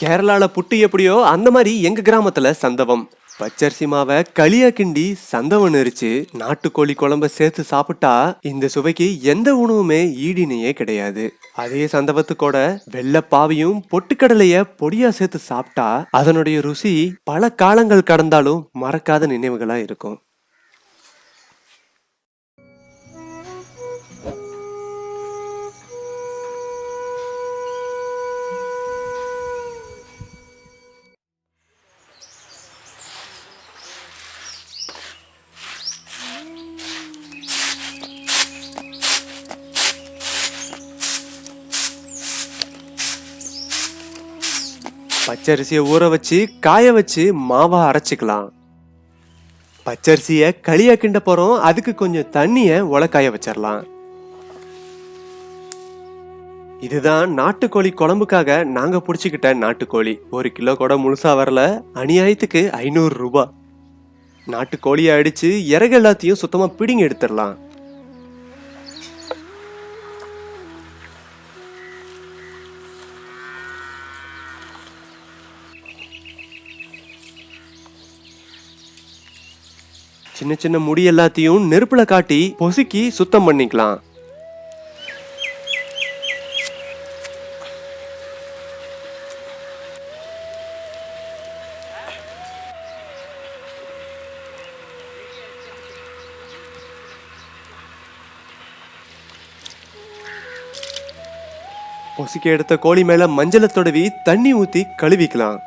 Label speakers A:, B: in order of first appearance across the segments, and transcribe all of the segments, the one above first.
A: கேரளால புட்டு எப்படியோ அந்த மாதிரி எங்க கிராமத்துல சந்தவம். பச்சரிசி மாவை களியா கிண்டி சந்தவம் நெரிச்சு நாட்டுக்கோழி குழம்ப சேர்த்து சாப்பிட்டா இந்த சுவைக்கு எந்த உணவுமே ஈடினையே கிடையாது. அதே சந்தவத்துக்கூட வெள்ளை பாவியும் பொட்டுக்கடலைய பொடியா சேர்த்து சாப்பிட்டா அதனுடைய ருசி பல காலங்கள் கடந்தாலும் மறக்காத நினைவுகளா இருக்கும். பச்சரிசியை ஊற வச்சு காய வச்சு மாவா அரைச்சிக்கலாம். பச்சரிசிய களியா கிண்ட போறோம், அதுக்கு கொஞ்சம் தண்ணிய உலக்காய வச்சிடலாம். இதுதான் நாட்டுக்கோழி குழம்புக்காக நாங்க புடிச்சுக்கிட்ட நாட்டுக்கோழி. 1 கிலோ கூட முழுசா வரல, அநியாயத்துக்கு 500 ரூபாய். நாட்டுக்கோழியை அடிச்சு இறகு எல்லாத்தையும் சுத்தமா பிடிங்கி எடுத்துடலாம். சின்ன சின்ன முடி எல்லாத்தையும் நெருப்புல காட்டி பொசுக்கி சுத்தம் பண்ணிக்கலாம். பொசுக்கி எடுத்த கோழி மேல மஞ்சளை தடவி தண்ணி ஊத்தி கழுவிக்கலாம்.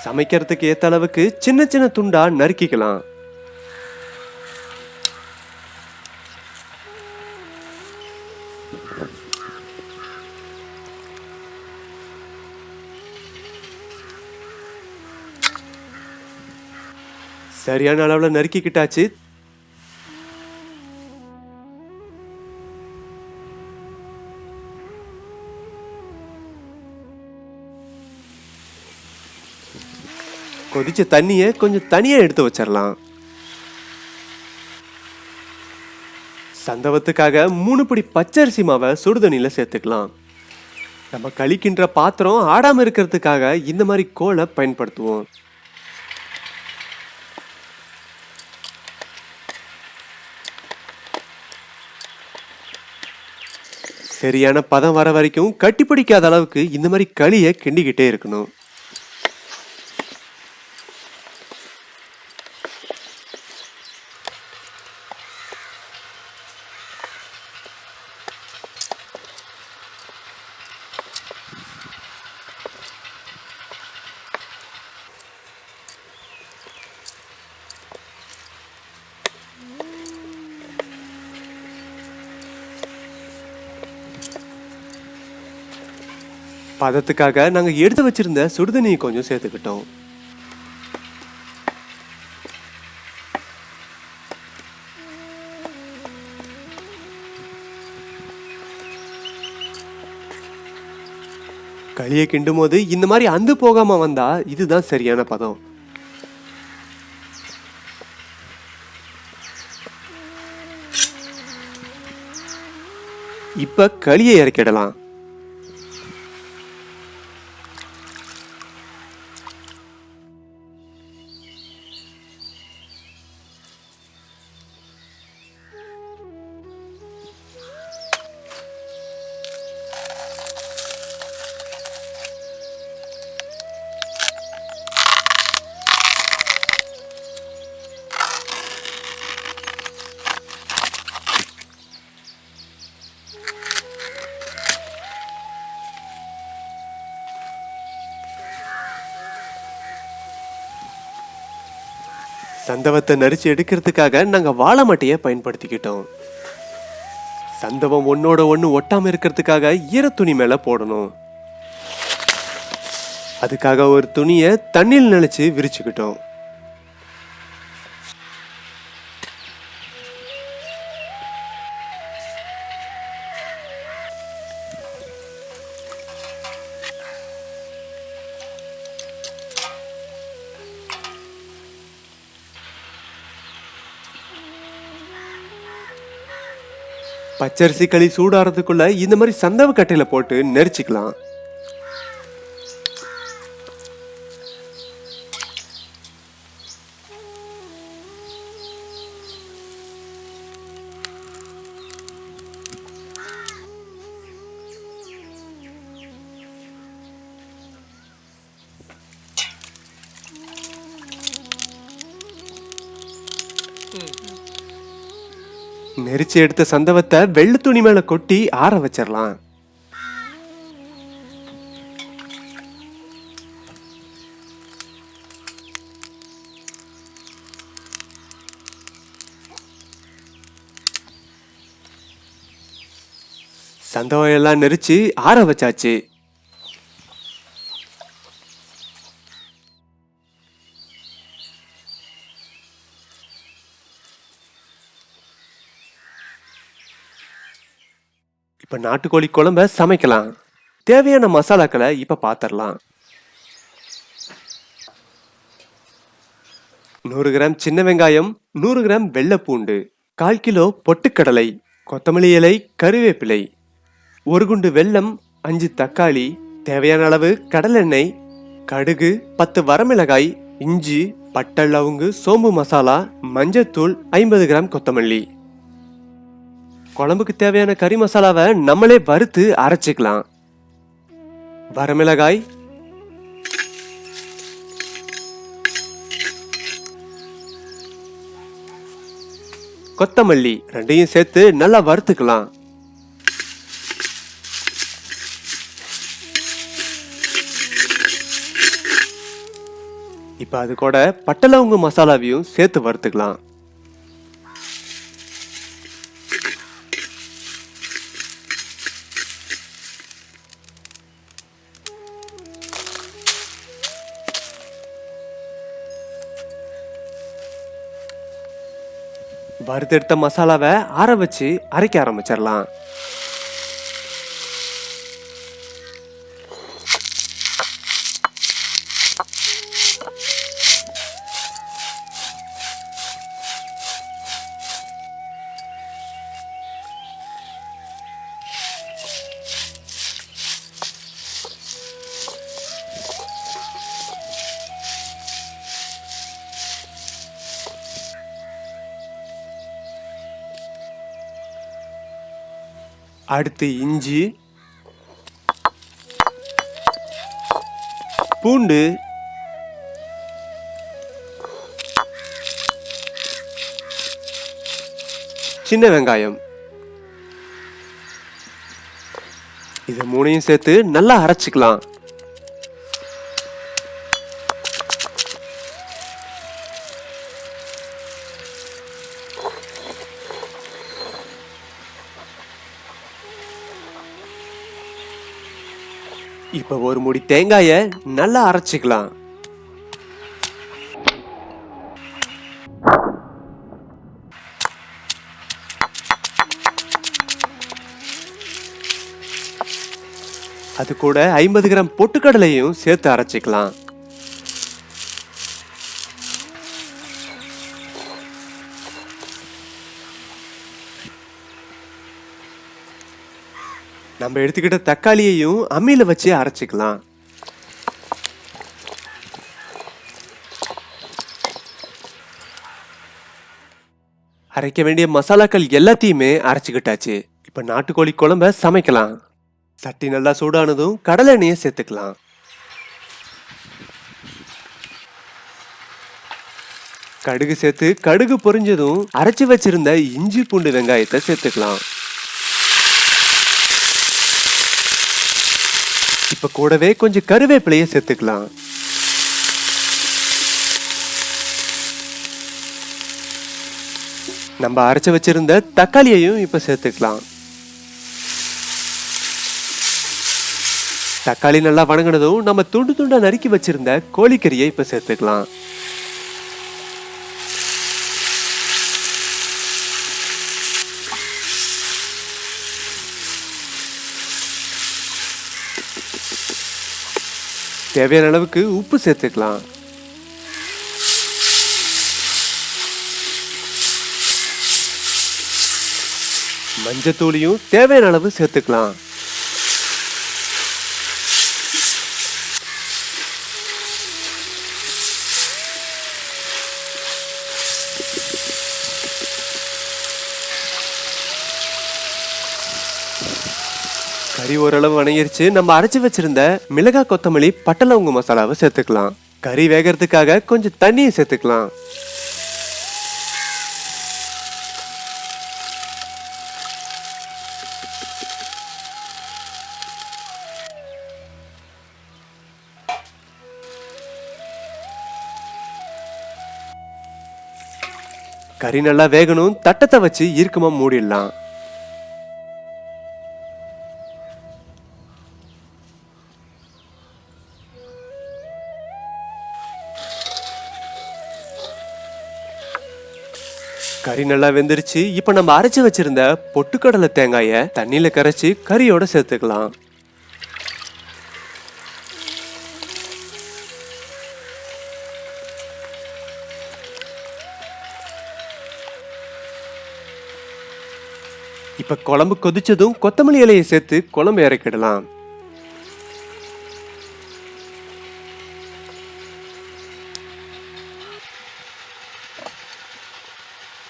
A: சமைக்கிறதுக்கு ஏத்த அளவுக்கு சின்ன சின்ன துண்டா நறுக்கிக்கலாம். சரியான அளவுல நறுக்கிக்கிட்டாச்சு. கொதிச்ச தண்ணிய கொஞ்சம் தனியா எடுத்து வச்சிடலாம். சந்தவத்துக்காக 3 பிடி பச்சரிசி மாவை சுடுதண்ணில சேர்த்துக்கலாம். நம்ம களிக்கின்ற பாத்திரம் ஆடாம இருக்கிறதுக்காக இந்த மாதிரி கோலை பயன்படுத்துவோம். சரியான பதம் வர வரைக்கும் கட்டிப்பிடிக்காத அளவுக்கு இந்த மாதிரி களியை கிண்டிக்கிட்டே இருக்கணும். பதத்துக்காக நாங்க எடுத்து வச்சிருந்த சுடுதண்ணியை கொஞ்சம் சேர்த்துக்கிட்டோம். களியை கிண்டும் போது இந்த மாதிரி அந்து போகாம வந்தா இதுதான் சரியான பதம். இப்ப களியை இறக்கிடலாம். சந்தவத்தை நரிச்சு எடுக்கிறதுக்காக நாங்க வாழை மட்டையை பயன்படுத்திக்கிட்டோம். சந்தவம் ஒன்னோட ஒண்ணு ஒட்டாம இருக்கிறதுக்காக ஈர துணி மேல போடணும். அதுக்காக ஒரு துணியை தண்ணியில் நினைச்சு விரிச்சுக்கிட்டோம். பச்சரிசி களி சூடாறதுக்குள்ள இந்த மாதிரி சந்தவ கட்டையில போட்டு நெரிச்சிக்கலாம். நெரிச்சு எடுத்த சந்தவத்தை வெள்ளை துணி மேல கொட்டி ஆற வச்சிடலாம். சந்தவம் எல்லாம் நெரிச்சு ஆற வச்சாச்சு. இப்ப நாட்டுக்கோழி குழம்ப சமைக்கலாம். தேவையான மசாலாக்களை இப்ப பாத்திரலாம். 100 கிராம் சின்ன வெங்காயம், 100 கிராம் வெள்ளை பூண்டு, 1/4 கிலோ பொட்டுக்கடலை, கொத்தமல்லி இலை, கருவேப்பிலை, 1 குண்டு வெல்லம், 5 தக்காளி, தேவையான அளவு கடலெண்ணெய், கடுகு, 10 வரமிளகாய், இஞ்சி, பட்டை, லவங்கு, சோம்பு மசாலா, மஞ்சத்தூள், 50 கிராம் கொத்தமல்லி. குழம்புக்கு தேவையான கறி மசாலாவை நம்மளே வறுத்து அரைச்சிக்கலாம். வரமிளகாய், கொத்தமல்லி ரெண்டையும் சேர்த்து நல்லா வறுத்துக்கலாம். இப்ப அது கூட பட்டை லவங்கு மசாலாவையும் சேர்த்து வறுத்துக்கலாம். வறுத்தெடுத்த மசாலாவை ஆற வச்சு அரைக்க ஆரம்பிச்சிடலாம். அடுத்து இஞ்சி, பூண்டு, சின்ன வெங்காயம், இது மூணையும் சேர்த்து நல்லா அரைச்சிக்கலாம். இப்ப ஒரு முடி தேங்காய நல்லா அரைச்சிக்கலாம். அது கூட 50 கிராம் பொட்டுக்கடலையும் சேர்த்து அரைச்சிக்கலாம். நம்ம எடுத்துக்கிட்ட தக்காளியையும் அம்மியில வச்சு அரைச்சிக்கலாம். அரைக்க வேண்டிய மசாலாக்கள் எல்லாத்தையுமே அரைச்சுக்கிட்டாச்சு. இப்ப நாட்டுக்கோழி குழம்ப சமைக்கலாம். சட்டி நல்லா சூடானதும் கடலை எண்ணெயை சேர்த்துக்கலாம். கடுகு சேர்த்து கடுகு பொரிஞ்சதும் அரைச்சு வச்சிருந்த இஞ்சி பூண்டு வெங்காயத்தை சேர்த்துக்கலாம். இப்ப கூடவே கொஞ்சம் கருவேப்பிலையை சேர்த்துக்கலாம். நம்ம அரைச்சு வச்சிருந்த தக்காளியையும் இப்ப சேர்த்துக்கலாம். தக்காளி நல்லா வணங்கினதும் நம்ம துண்டு துண்டா நறுக்கி வச்சிருந்த கோழிக்கறியை இப்ப சேர்த்துக்கலாம். தேவையான அளவுக்கு உப்பு சேர்த்துக்கலாம். மஞ்சத்தூளையும் தேவையான அளவு சேர்த்துக்கலாம். கறி ஓரளவு வணங்கிருச்சு. நம்ம அரைச்சு வச்சிருந்த மிளகாய், கொத்தமல்லி, பட்டை லவங்க மசாலாவை சேர்த்துக்கலாம். கறி வேகிறதுக்காக கொஞ்சம் தண்ணியை சேர்த்துக்கலாம். கறி நல்லா வேகணும். தட்டத்தை வச்சு இறுக்கமா மூடிடலாம். கறி நல்லா வெந்துருச்சு. இப்ப நம்ம அரைச்சு வச்சிருந்த பொட்டுக்கடலை தேங்காய தண்ணியில கரைச்சு கறியோட சேர்த்துக்கலாம். இப்ப குழம்பு கொதிச்சதும் கொத்தமல்லி இலையை சேர்த்து குழம்பு இறக்கிடலாம்.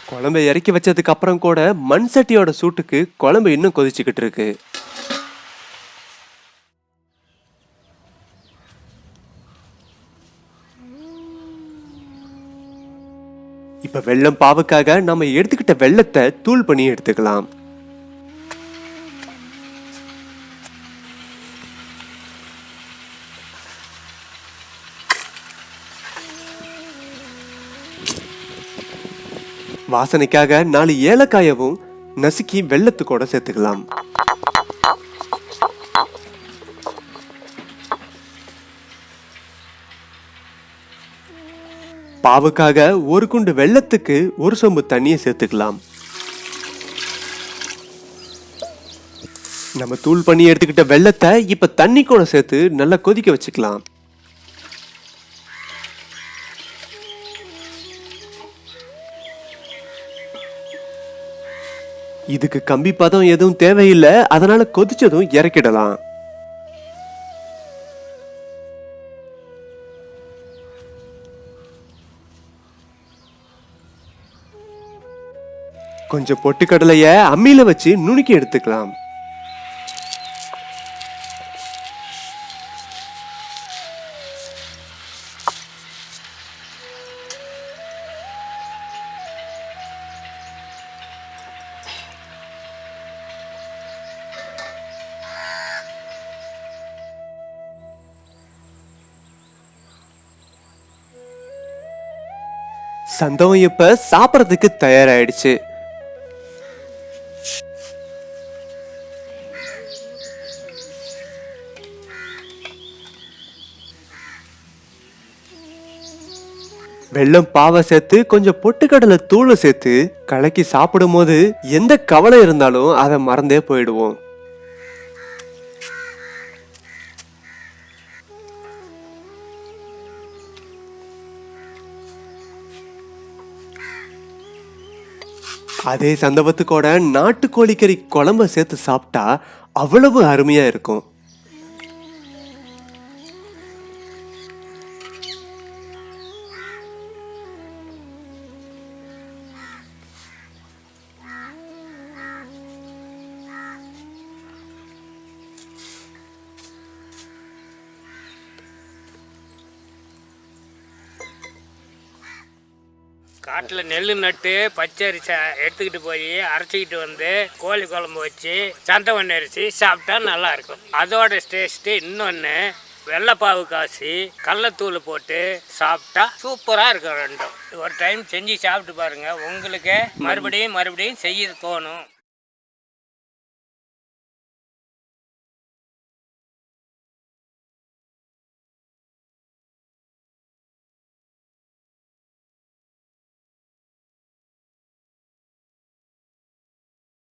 A: குழம்பை இறக்கி வச்சதுக்கு அப்புறம் கூட மண் சட்டியோட சூட்டுக்கு குழம்பு இன்னும் கொதிச்சுக்கிட்டு இருக்கு. இப்ப வெல்லம் பாவுக்காக நம்ம எடுத்துக்கிட்ட வெல்லத்தை தூள் பண்ணி எடுத்துக்கலாம். வாசனைக்காக 4 ஏலக்காயவும் நசுக்கி வெல்லத்துக்கூட சேர்த்துக்கலாம். பாவுக்காக 1 குண்டு வெல்லத்துக்கு 1 சொம்பு தண்ணியை சேர்த்துக்கலாம். நம்ம தூள் பண்ணி எடுத்துக்கிட்ட வெல்லத்தை இப்ப தண்ணி கூட சேர்த்து நல்லா கொதிக்க வச்சுக்கலாம். இதுக்கு கம்பி பதம் எதுவும் தேவையில்லை. அதனால கொதிச்சதும் இறக்கிடலாம். கொஞ்சம் பொட்டுக்கடலைய அம்மியில வச்சு நுணுக்கி எடுத்துக்கலாம். சந்தவம் இப்ப சாப்பிடறதுக்கு தயாராயிடுச்சு. வெல்லம் பாவை சேர்த்து கொஞ்சம் பொட்டுக்கடலை தூளை சேர்த்து கலக்கி சாப்பிடும் போது எந்த கவலை இருந்தாலும் அதை மறந்தே போயிடுவோம். அதே சந்தவத்துக்கூட நாட்டுக்கோழிக்கறி குழம்ப சேர்த்து சாப்பிட்டா அவ்வளவு அருமையா இருக்கும்.
B: காட்டில் நெல் நட்டு பச்சரிசி எடுத்துக்கிட்டு போய் அரைச்சிக்கிட்டு வந்து கோழி குழம்பு வச்சு சந்தவன் அரிசி சாப்பிட்டா நல்லாயிருக்கும். அதோட டேஸ்ட்டு இன்னொன்று வெள்ளைப்பாவு காசி கடலத்தூள் போட்டு சாப்பிட்டா சூப்பராக இருக்கும் ரெண்டும். ஒரு டைம் செஞ்சு சாப்பிட்டு பாருங்கள், உங்களுக்கு மறுபடியும் மறுபடியும் செய்ய தோணும்.